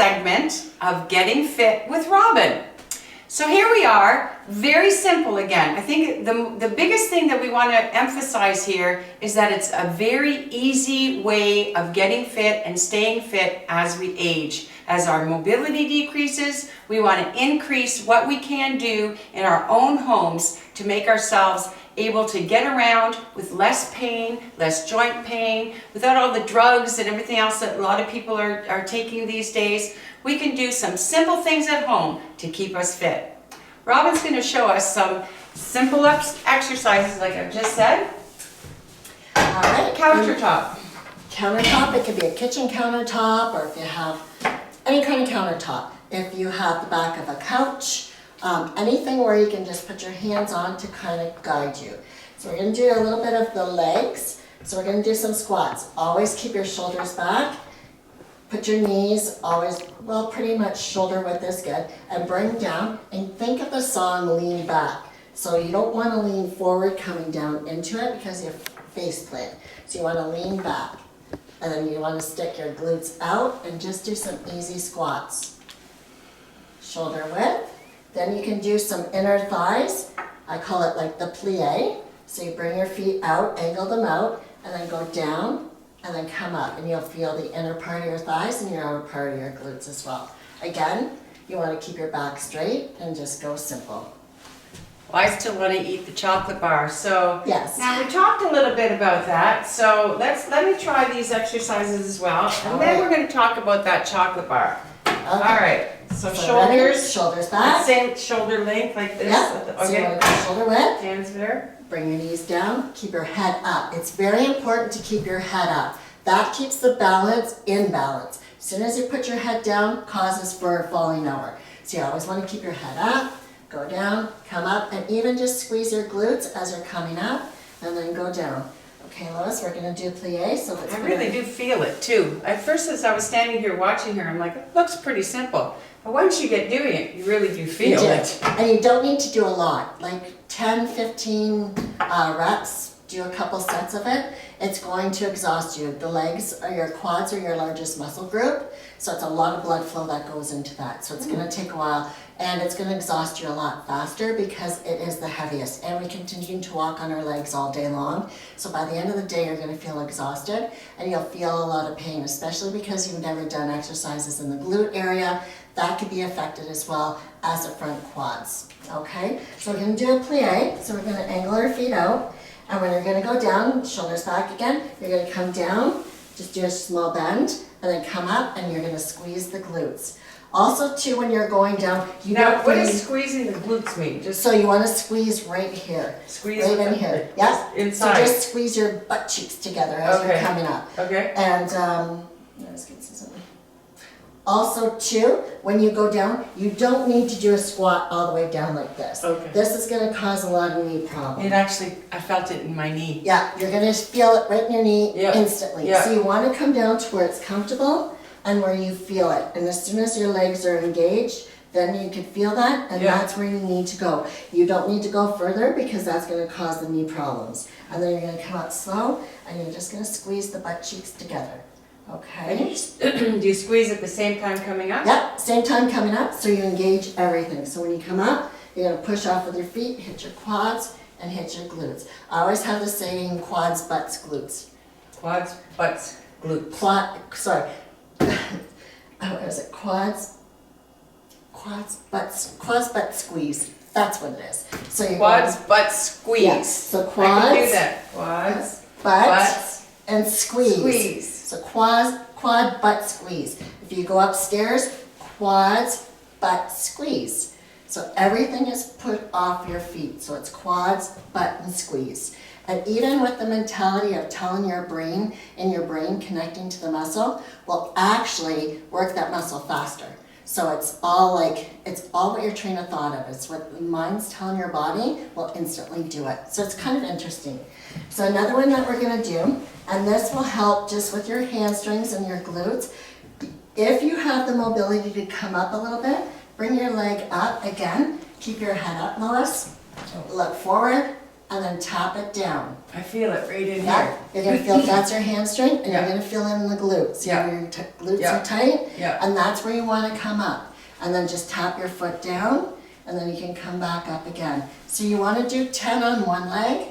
segment of Getting Fit with Robin. So here we are, very simple again. I think the biggest thing that we want to emphasize here is that it's a very easy way of getting fit and staying fit as we age. As our mobility decreases, we want to increase what we can do in our own homes to make ourselves able to get around with less pain, less joint pain, without all the drugs and everything else that a lot of people are taking these days. We can do some simple things at home to keep us fit. Robin's going to show us some simple exercises like I've just said. All right. Countertop. Countertop, it could be a kitchen countertop, or if you have any kind of countertop. If you have the back of a couch, anything where you can just put your hands on to kind of guide you. So we're going to do a little bit of the legs. So we're going to do some squats. Always keep your shoulders back. Put your knees always, well, pretty much shoulder width is good, and bring down, and think of the song Lean Back. So you don't want to lean forward coming down into it because your face plant. So you want to lean back, and then you want to stick your glutes out and just do some easy squats. Shoulder width. Then you can do some inner thighs. I call it like the plie. So you bring your feet out, angle them out, and then go down, and then come up, and you'll feel the inner part of your thighs and your outer part of your glutes as well. Again, you want to keep your back straight and just go simple. Well, I still want to eat the chocolate bar. So yes. Now we talked a little bit about that. So let me try these exercises as well, and then we're going to talk about that chocolate bar. Okay. All right. So shoulders back. Same shoulder length like this. Yeah. Okay. So you want to go shoulder width. Hands there. Bring your knees down. Keep your head up. It's very important to keep your head up. That keeps the balance in balance. As soon as you put your head down, causes for falling over. So you always want to keep your head up. Go down, come up, and even just squeeze your glutes as you're coming up, and then go down. Okay, Lois, we're going to do plie. So let's. I really do feel it too. At first, as I was standing here watching her, I'm like, it looks pretty simple. But once you get doing it, you really do feel it. And you don't need to do a lot, like 10, 15 reps. Do a couple sets of it. It's going to exhaust you. The legs or your quads are your largest muscle group, so it's a lot of blood flow that goes into that. So it's going to take a while, and it's going to exhaust you a lot faster because it is the heaviest. And we continue to walk on our legs all day long. So by the end of the day, you're going to feel exhausted, and you'll feel a lot of pain, especially because you've never done exercises in the glute area. That could be affected as well as the front quads. Okay, so we're going to do a plie. So we're going to angle our feet out. And when you're going to go down, shoulders back again, you're going to come down, just do a small bend, and then come up, and you're going to squeeze the glutes. Also, too, when you're going down, you Now, don't what need, does squeezing the glutes mean? Just so you want to squeeze right here. squeeze Right with in the- here. Yep. inside. So just squeeze your butt cheeks together as you're Okay. coming up. Okay. And let's get something. Also, too, when you go down, you don't need to do a squat all the way down like this. Okay. This is going to cause a lot of knee problems. It actually, I felt it in my knee. Yeah, you're going to feel it right in your knee Yeah. instantly. Yeah. So you want to come down to where it's comfortable and where you feel it. And as soon as your legs are engaged, then you can feel that, and Yeah. that's where you need to go. You don't need to go further because that's going to cause the knee problems. And then you're going to come out slow, and you're just going to squeeze the butt cheeks together. Okay? Do you squeeze at the same time coming up? Yep, same time coming up, so you engage everything. So when you come up, you're going to push off with your feet, hit your quads, and hit your glutes. I always have the saying quads, butts, glutes. Quads, butts, glutes. What is it? Quads, butt, squeeze. That's what it is. So you're Quads, going, butts, squeeze. yes. So I can quads, do that. Quads, butts, and squeeze. squeeze. So quad, butt, squeeze. If you go upstairs, quads, butt, squeeze. So everything is put off your feet. So it's quads, butt, and squeeze. And even with the mentality of telling your brain, and your brain connecting to the muscle, will actually work that muscle faster. So it's all what your train of thought of. It's what the mind's telling your body will instantly do it. So it's kind of interesting. So another one that we're going to do, and this will help just with your hamstrings and your glutes. If you have the mobility to come up a little bit, bring your leg up again. Keep your head up, Lois. Look forward, and then tap it down. I feel it right in Yeah, here. you're gonna feel that's your hamstring, and Yeah. you're gonna feel it in the glutes. See Yeah. how your glutes Yeah. are tight? Yeah. And that's where you wanna come up. And then just tap your foot down, and then you can come back up again. So you wanna do 10 on one leg,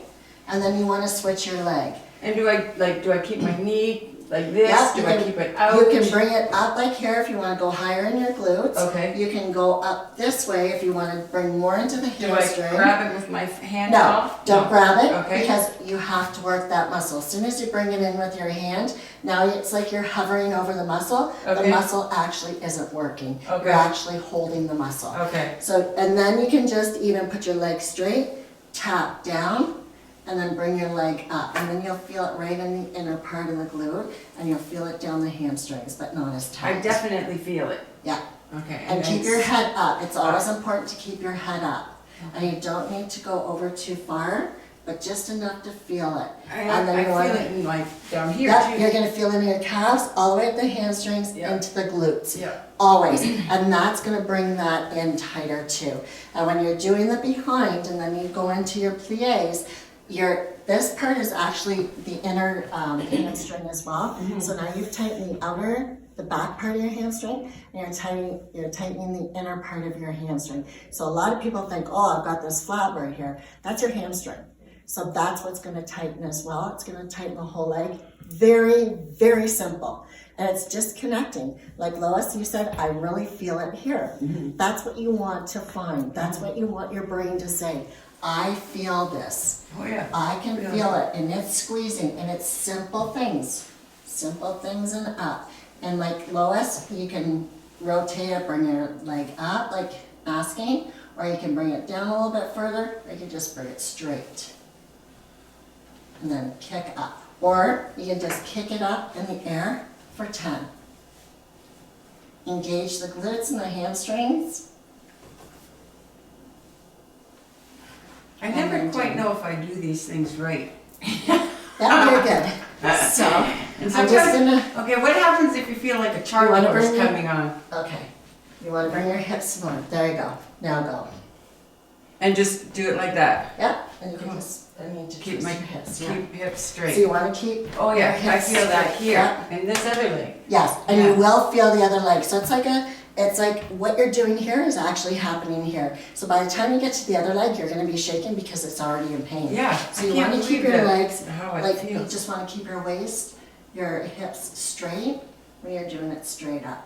and then you wanna switch your leg. And do I keep my knee like this? Yep, Do you I can- keep it out? You can bring it up like here if you wanna go higher in your glutes. Okay. You can go up this way if you wanna bring more into the Do I hamstring. grab it with my hand No, off? don't No. grab it Okay. because you have to work that muscle. As soon as you bring it in with your hand, now it's like you're hovering over the muscle. The Okay. muscle actually isn't working. Okay. You're actually holding the muscle. Okay. So, and then you can just even put your leg straight, tap down, and then bring your leg up. And then you'll feel it right in the inner part of the glute, and you'll feel it down the hamstrings, but not as I tight. definitely feel it. Yeah. Okay. And keep then your head up. It's always important to keep your head up. And you don't need to go over too far, but just enough to feel it. I And then you feel want it in down here Yep, too. you're gonna feel it in your calves, all the way up the hamstrings, Yeah. into the glutes. Yeah. Always. And that's gonna bring that in tighter too. And when you're doing the behind and then you go into your plies, this part is actually the inner hamstring as well. So now you've tightened the back part of your hamstring, and you're tightening the inner part of your hamstring. So a lot of people think, oh, I've got this flap right here. That's your hamstring. So that's what's gonna tighten as well. It's gonna tighten the whole leg. Very, very simple. And it's just connecting. Like Lois, you said, I really feel it here. That's what you want to find. That's what you want your brain to say. I feel this. Oh yeah. I can feel it, and it's squeezing, and it's simple things and up. And like Lois, you can rotate it, bring your leg up, like asking, or you can bring it down a little bit further, or you can just bring it straight. And then kick up. Or you can just kick it up in the air for 10. Engage the glutes and the hamstrings. I never quite know if I do these things right. Yeah, you're good. So, And I'm just gonna, Okay, what happens if you feel like a Charlie wanna horse bring your- coming on? okay. You wanna bring your hips more. There you go. Now go. And just do it like that. Yep, and you can just, I need to Keep twist my your hips, yeah. keep hips So straight. you wanna keep. Oh yeah, your I hips feel that straight. here. Yep. And this other leg. Yes, and Yeah. you will feel the other leg. So it's like what you're doing here is actually happening here. So by the time you get to the other leg, you're gonna be shaking because it's already in pain. Yeah, So I you can't wanna keep believe your that. legs, How it like you feels. just wanna keep your waist, your hips straight when you're doing it straight up.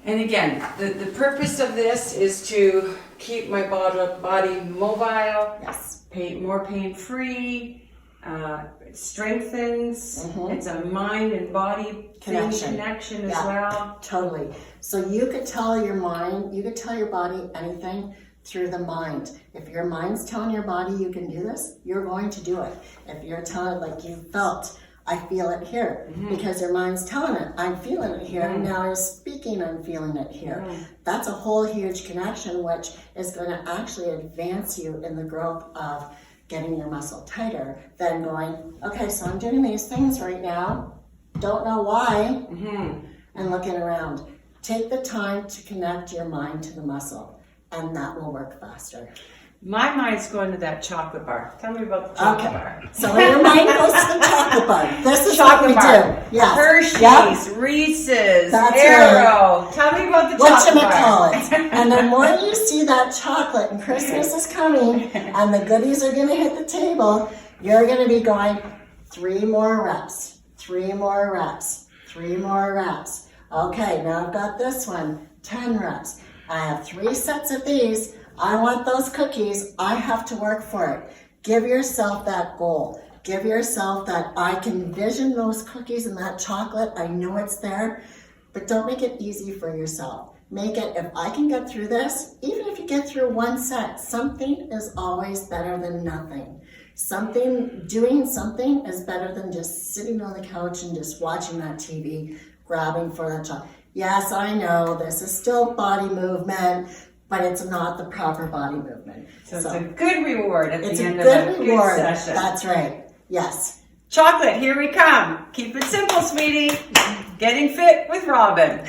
And again, the purpose of this is to keep my body mobile, Yes. more pain-free, it strengthens, Mhm. it's a mind and body Connection. connection as Yeah. well. Totally. So you could tell your mind, you could tell your body anything through the mind. If your mind's telling your body you can do this, you're going to do it. If you're telling, like you felt, I feel it here, because your mind's telling it, I'm feeling it here. Now I'm speaking, I'm feeling it here. That's a whole huge connection, which is going to actually advance you in the growth of getting your muscle tighter than going, okay, so I'm doing these things right now, don't know why, and looking around. Take the time to connect your mind to the muscle, and that will work faster. My mind's going to that chocolate bar. Tell me about the chocolate Okay. bar. So when your mind goes to the chocolate bar, this is Chocolate what we bar. do. Yes. Hershey's, Yep. Reese's, That's Aero. Tell me about the chocolate bar. Whatchamacallit. And the more you see that chocolate and Christmas is coming and the goodies are gonna hit the table, you're gonna be going 3 more reps, 3 more reps, 3 more reps. Okay, now I've got this one, 10 reps. I have 3 sets of these. I want those cookies. I have to work for it. Give yourself that goal. Give yourself that I can vision those cookies and that chocolate. I know it's there, but don't make it easy for yourself. Make it, if I can get through this, even if you get through 1 set, something is always better than nothing. Doing something is better than just sitting on the couch and just watching that TV, grabbing for that chocolate. Yes, I know this is still body movement, but it's not the proper body movement. So it's a good reward at it's the a end of good a reward. good session. That's right. Yes. Chocolate, here we come. Keep it simple, sweetie. Getting fit with Robin.